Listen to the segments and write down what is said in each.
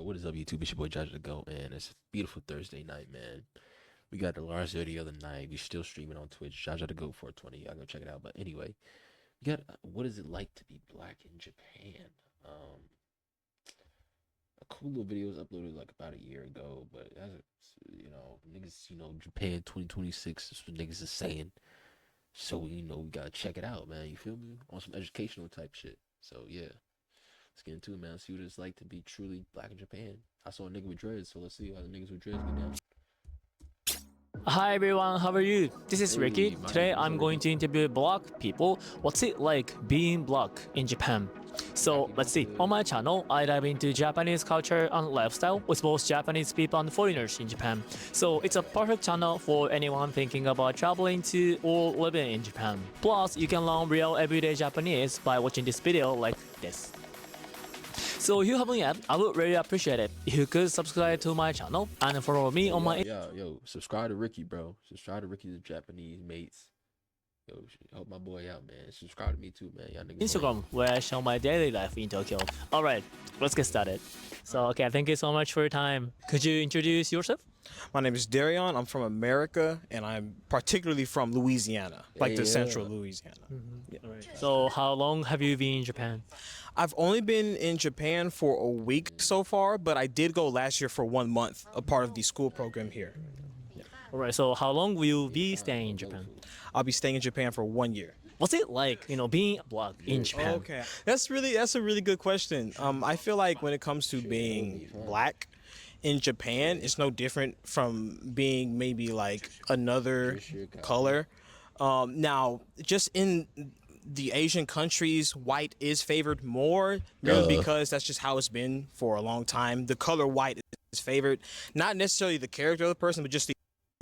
What is up, YouTube? It's your boy Josh the Go, and it's a beautiful Thursday night, man. We got the last video of the night. We still streaming on Twitch. Josh the Go 420. Y'all go check it out. But anyway, we got what is it like to be black in Japan? A cool little video was uploaded like about a year ago, but as niggas, Japan 2026 is what niggas is saying. So we gotta check it out, man. You feel me? On some educational type shit. So yeah. Let's get into it, man. See what it's like to be truly black in Japan. I saw a nigga with dreads, so let's see how the niggas with dreads get down. Hi everyone, how are you? This is Ricky. Hey, Today I'm going to interview black people. What's it like being black in Japan? So let's see. On my channel, I dive into Japanese culture and lifestyle with both Japanese people and foreigners in Japan. So it's a perfect channel for anyone thinking about traveling to or living in Japan. Plus, you can learn real everyday Japanese by watching this video like this. So if you haven't yet, I would really appreciate it if you could subscribe to my channel and follow me on my Yo, subscribe to Ricky, bro. Subscribe to Ricky's Japanese mates. Yo, help my boy out, man. Subscribe to me too, man. Y'all niggas Instagram, where I show my daily life in Tokyo. Alright, let's get started. So, okay, thank you so much for your time. Could you introduce yourself? My name is Darion. I'm from America, and I'm particularly from Louisiana, like the central Louisiana. Yeah. Right. So, how long have you been in Japan? I've only been in Japan for a week so far, but I did go last year for 1 month, a part of the school program here. Alright, so how long will you be staying in Japan? I'll be staying in Japan for 1 year. What's it like, being black in Japan? Okay, that's a really good question. I feel like when it comes to being black in Japan, it's no different from being maybe like another color. Now, just in the Asian countries, white is favored more, merely because that's just how it's been for a long time. The color white is favored, not necessarily the character of the person, but just the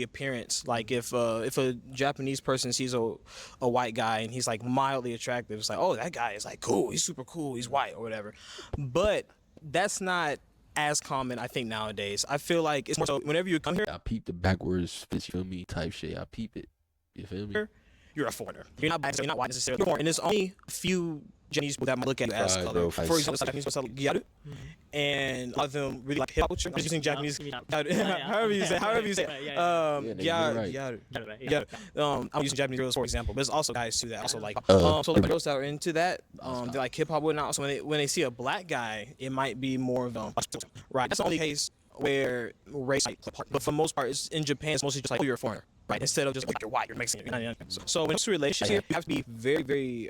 appearance. Like if a Japanese person sees a white guy and he's like mildly attractive, it's like, oh, that guy is like cool, he's super cool, he's white or whatever. But that's not as common, I think, nowadays. I feel like it's more so whenever you come here, I peep the backwards, you feel me, type shit. I peep it. You feel me? you're a foreigner. You're not black, so you're not white necessarily. You're foreign. And there's only a few Japanese people that might look at you as color. For example, Japanese people say gyaru, and a lot of them really like hip hop culture. I'm just using Japanese. However you say, gyaru. I'm using Japanese girls for example, but there's also guys too that also like. So the girls that are into that, they like hip hop whatnot. So when they see a black guy, it might be more of right. That's the only case where race might play a part. But for the most part, it's in Japan, it's mostly just like, oh, you're a foreigner, right? Instead of just like you're white, you're Mexican. So when it's a relationship, you have to be very, very,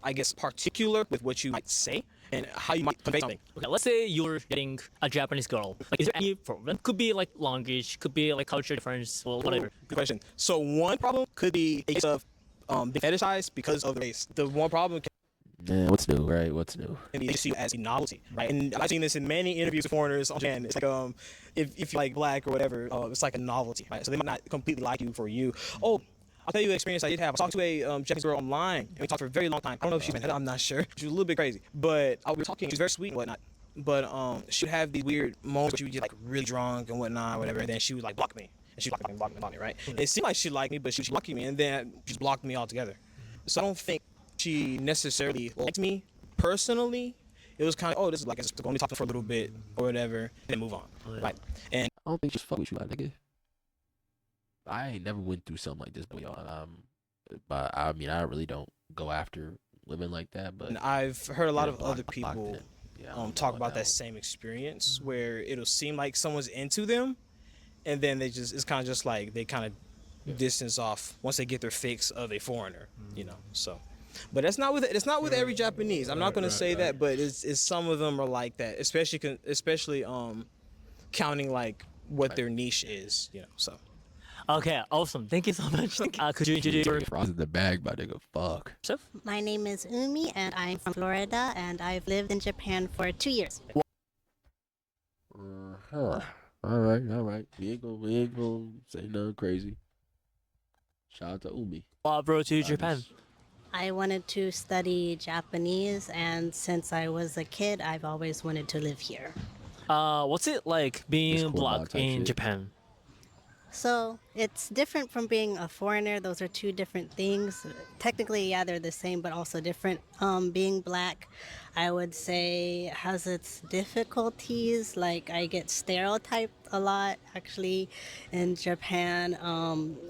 I guess, particular with what you might say and how you might convey something. Okay, let's say you're getting a Japanese girl. Like, is there any problem? Could be like language, could be like culture difference, or whatever. Good question. So one problem could be a case of being fetishized because of race. The one problem Man, what's new, right? What's new? can be they see you as a novelty, right? And I've seen this in many interviews with foreigners on Japan. It's like if you like black or whatever, it's like a novelty, right? So they might not completely like you for you. Oh, I'll tell you an experience I did have. I talked to a Japanese girl online, and we talked for a very long time. I don't know if she's been, I'm not sure. She was a little bit crazy, but we were talking. She was very sweet and whatnot. But she would have these weird moments where she would get like really drunk and whatnot, whatever. And then she would like block me, and she blocked me, right? And it seemed like she liked me, but she was blocking me, and then she just blocked me altogether. So I don't think she necessarily liked me personally. It was kind of, oh, this is like, I'm going to talk to her for a little bit or whatever, and then move on, right? And I don't think she's fuck with you, my nigga. I ain't never went through something like this, but y'all. But I mean, I really don't go after women like that. But I've heard a lot of other people talk about that one. same experience where it'll seem like someone's into them, and then it's kind of just like they kind of distance off once they get their fix of a foreigner, so. But it's not with every Japanese. I'm not going to say that, but it's some of them are like that, especially counting like what their niche is, so. Okay, awesome. Thank you so much. Could you introduce yourself? Frost in the bag, my nigga. Fuck. My name is Umi, and I'm from Florida, and I've lived in Japan for 2 years. All right. We ain't gonna say nothing crazy. Shout out to Umi. What brought you to Japan? I wanted to study Japanese, and since I was a kid, I've always wanted to live here. What's it like being Discord black mod type in shit. Japan? So it's different from being a foreigner. Those are two different things. Technically, yeah, they're the same, but also different. Being black, I would say, has its difficulties. Like, I get stereotyped a lot, actually, in Japan.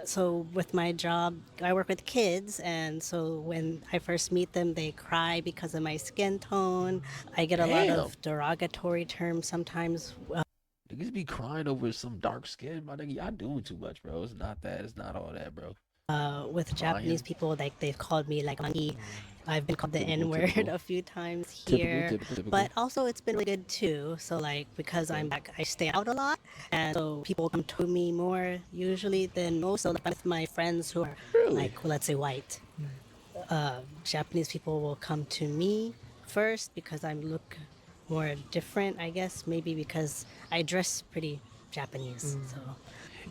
So, with my job, I work with kids, and so when I first meet them, they cry because of my skin tone. I get a lot Damn. of derogatory terms sometimes. Niggas be crying over some dark skin, my nigga. Y'all doing too much, bro. It's not that. It's not all that, bro. With Japanese Crying. people, like they've called me like monkey. I've been called the Typical, N word typical, a few times typical, here, typical, but typical. also it's been really good too. So like because I'm Okay. black, I stay out a lot, and so people come to me more usually than most. So like with my friends who are Really? like, well, let's say white, Japanese people will come to me first because I look more different, I guess. Maybe because I dress pretty Japanese. So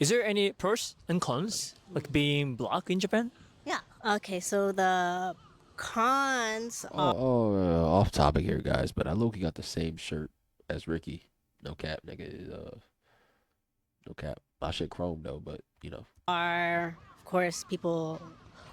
Is there any pros and cons like being black in Japan? yeah. Okay. So the cons. Off topic here, guys, but I low-key got the same shirt as Ricky. No cap, nigga. No cap. My shit chrome though, but you know. Are, of course, people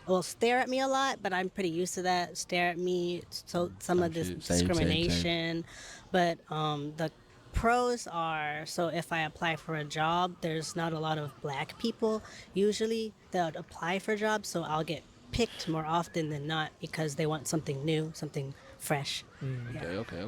will stare at me a lot, but I'm pretty used to that. Stare at me, so some Type of this shit. Same. discrimination. But the pros are, so if I apply for a job, there's not a lot of black people usually that apply for jobs, so I'll get picked more often than not because they want something new, something fresh. Yeah. Okay.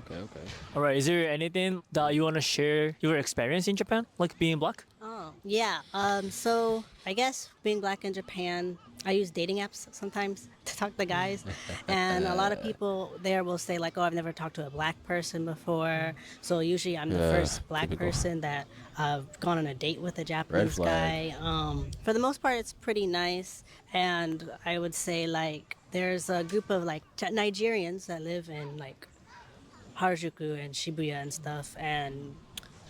All right. Is there anything that you want to share your experience in Japan, like being black? Oh, yeah. So I guess being black in Japan, I use dating apps sometimes to talk to guys, and a lot of people there will say like, "Oh, I've never talked to a black person before." So usually, I'm the first black Typical. person that I've gone on a date with a Red Japanese flag. guy. For the most part, it's pretty nice, and I would say like there's a group of like Nigerians that live in like Harajuku and Shibuya and stuff, and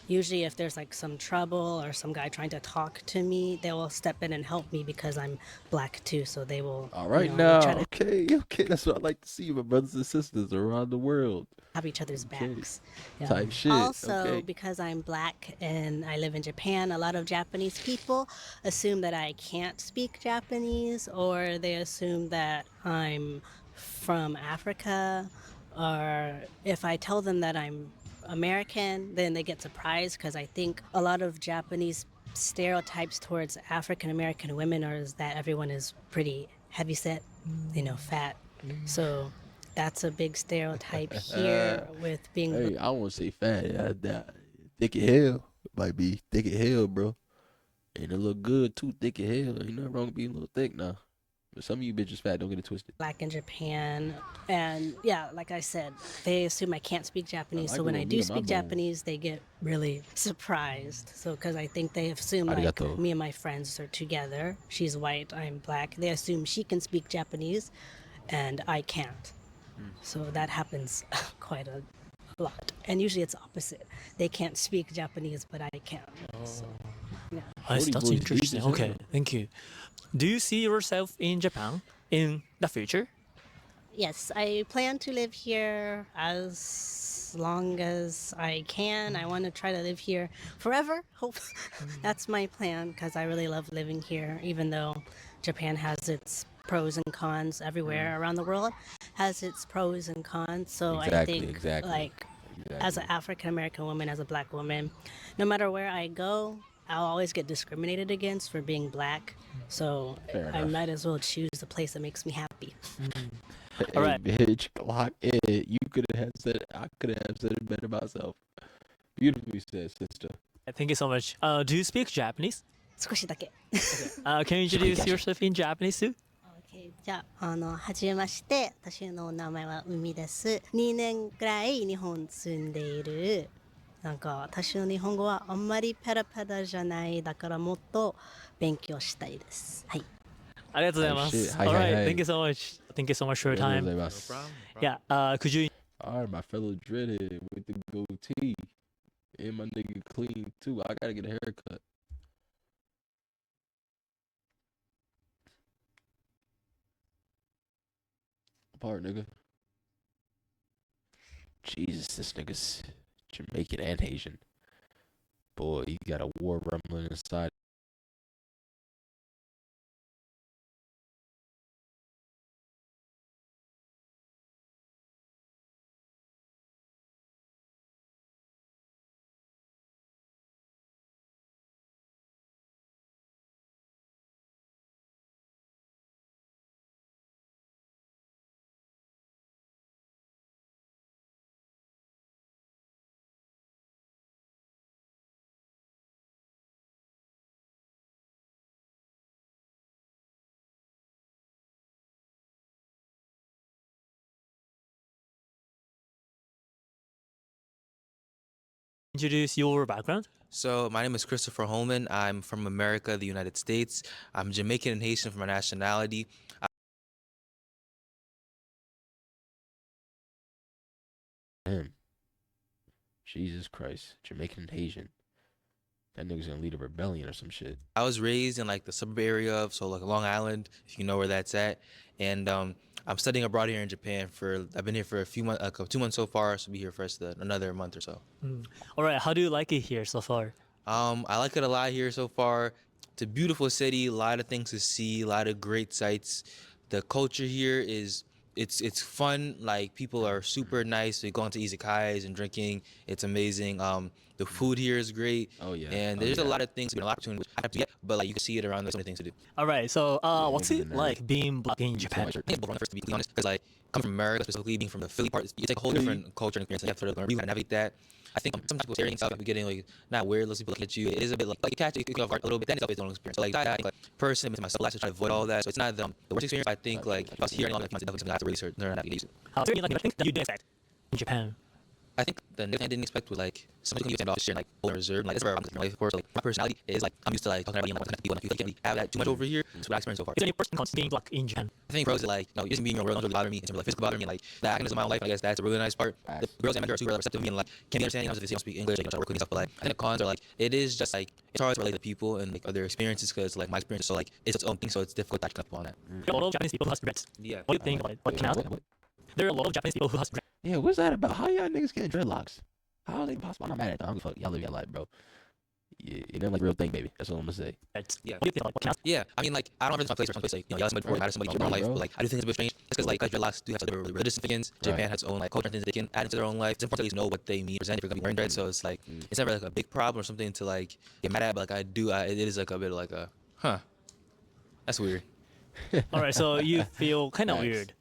usually if there's like some trouble or some guy trying to talk to me, they will step in and help me because I'm black too, so they will, All you right know, we now. try to Okay. That's what I like to see, my brothers and sisters around the world. have each other's Okay. backs. Yeah. Type shit. Also, Okay. because I'm black and I live in Japan, a lot of Japanese people assume that I can't speak Japanese, or they assume that I'm from Africa, or if I tell them that I'm American, then they get surprised because I think a lot of Japanese stereotypes towards African American women are is that everyone is pretty heavy set, fat. So that's a big stereotype here with being Hey, I don't want to say fat. Thick as hell. Might be thick as hell, bro. And it look good too, thick as hell. Ain't nothing wrong with being a little thick now. But some of you bitches fat, don't get it twisted. black in Japan. And yeah, like I said, they assume I can't speak I Japanese. like So a when I little meat do on my speak bones. Japanese, they get really surprised. So because I think they assume like Arigato. me and my friends are together. She's white, I'm black. They assume she can speak Japanese and I can't. So that happens quite a lot. And usually it's opposite. They can't speak Japanese, but I can. So, yeah. Yes, Shorty that's voice deep interesting. as Okay, hell. thank you. Do you see yourself in Japan in the future? Yes, I plan to live here as long as I can. I want to try to live here forever. Hope that's my plan because I really love living here, even though Japan has its pros and cons everywhere around the world has its pros and cons. So I Exactly, think exactly, like as an exactly. African American woman, as a black woman, no matter where I go, I'll always get discriminated against for being black. So Fair I enough. might as well choose the place that makes me happy. All Hey, right. bitch, clock it. You could have said it. I could have said it better myself. Beautifully said, sister. Thank you so much. Do you speak Japanese? 少しだけ。Can you introduce yourself in Japanese too? OK じゃあ、はじめまして。私のお名前は海です。2年くらい日本住んでいる。なんか私の日本語はあんまりペラペラじゃない。だからもっと勉強したいです。はい。ありがとうございま Type shit. す。Hi, All hi, right, hi. thank you so much. Thank you so much for your time. Yeah, could you All right, my fellow dreadhead with the goatee. And my nigga clean too. I gotta get a haircut. Part, nigga. Jesus, this nigga's Jamaican and Haitian. Boy, you got a war rumbling inside Introduce your background. So my name is Christopher Holman. I'm from America, the United States. I'm Jamaican and Haitian from my nationality. Damn. Jesus Christ. Jamaican and Haitian. That nigga's gonna lead a rebellion or some shit. I was raised in like the suburb area of so like Long Island, if you know where that's at, and I'm studying abroad here in Japan. I've been here for a few months, 2 months so far. So I'll be here for another month or so. All right, how do you like it here so far? I like it a lot here so far. It's a beautiful city, a lot of things to see, a lot of great sights. The culture here is it's fun. Like people are super nice. We go into izakayas and drinking. It's amazing. The food here is great. Oh, yeah. And Oh, there's a yeah. lot of things, a lot of opportunities I have to get, but like you can see it around. There's so many things to do. All right, so what's niggas it in there. like being black in Japan? I think both first to be honest, because like coming from America, specifically being from the Philly part, it's like a whole different culture and experience. And you have to really navigate that. I think some people staring stuff, getting like not weird, looking people looking at you. It is a bit like you catch it off guard a little bit. Then it's always own experience. So like I think like person with myself, I try to avoid all that. So it's not the worst experience. I think like if I was here any longer, it's definitely something I have to really learn how to get used to. How's it like anything that you didn't expect in Japan? I think the next thing I didn't expect was like somebody can stand off shit like full and reserved. Like that's where I'm in life, of course. Like my personality is like I'm used to like talking about being like people, and you can't really have that too much over here. That's what I experienced so far. Is there any pros and cons to being black in Japan? I think pros is like, just being in your world don't really bother me. It's really like physical bother me. Like the actions of my own life. I guess that's a really nice part. The girls I met are super receptive to me and like can be understanding. If they don't speak English, they can try to work with me and stuff. But like I think the cons are like it is just like it's hard to relate to people and like other experiences because like my experience is so like it's its own thing. So it's difficult to actually on that. There are a lot of Japanese people who has regrets. Yeah. What do you think about it? What can I ask? There are a lot of Japanese people who has regrets. Yeah, what's that about? How y'all niggas getting dreadlocks? How are they possible? I'm not mad at them. I'm fuck. Y'all live your life, bro. Yeah, you know, like real thing, baby. That's all I'm gonna say. Yeah. What do you think? Like, what can I ask? Yeah, I mean, like, I don't ever place or someplace like, y'all somebody before, matter somebody in your own life, but like, I do think it's a bit strange. It's because like dreadlocks do have like religious significance. Japan has its own like culture and things they can add into their own life. It's important to at least know what they mean, present if you're gonna be wearing dread. So it's like, it's never like a big problem or something to like get mad at. But like, it is like a bit of like a, that's weird. All right, so you feel kind of Facts. weird.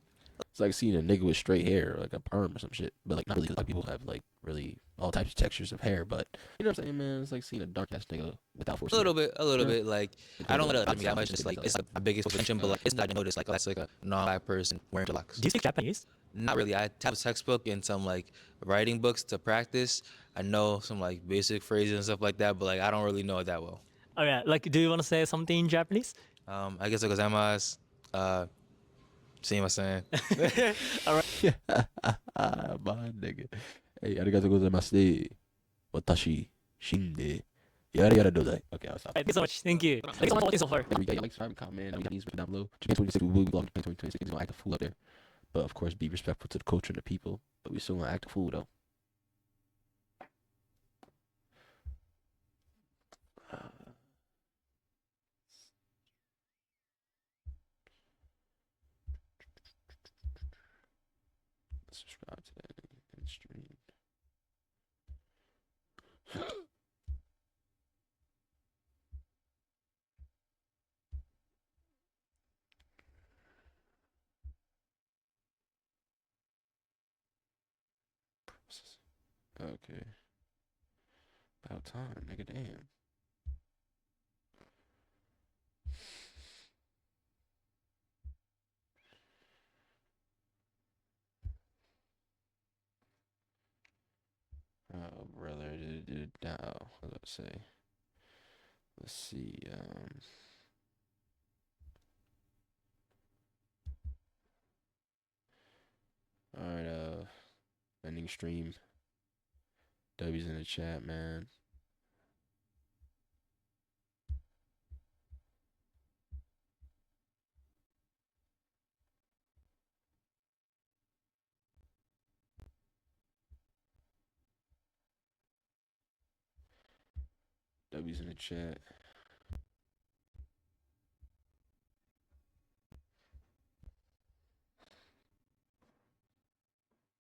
It's like seeing a nigga with straight hair, like a perm or some shit. But like not really, 'cause like people have like really all types of textures of hair. But you know what I'm saying, man? It's like seeing a dark ass nigga without force. A little bit. Yeah. Like, I don't let it bother me that much. It's like, it's like my biggest attention, but like, it's not to notice like, oh, that's like a non-black person wearing dreadlocks. Do you speak Japanese? Not really. I have a textbook and some like writing books to practice. I know some like basic phrases and stuff like that, but like, I don't really know it that well. All right, like, do you want to say something in Japanese? I guess gozaimasu. See what I'm saying? My nigga. Hey, arigatou gozaimasu. Watashi shinde. Yada yada dozai. Okay, I'll stop. Thank you so much. Thank you. Thank you so much for watching so far. Every day, like, subscribe, comment, we got these written down below. Japan 26, we will be vlogging Japan 2026. We're gonna act a fool up there. But of course, be respectful to the culture and the people. But we still gonna act a fool though. Subscribe to that and stream. Okay. About time, nigga. Damn. Oh, brother. Now, what did I say? Let's see. All right. Ending stream. W's in the chat, man. W's in the chat.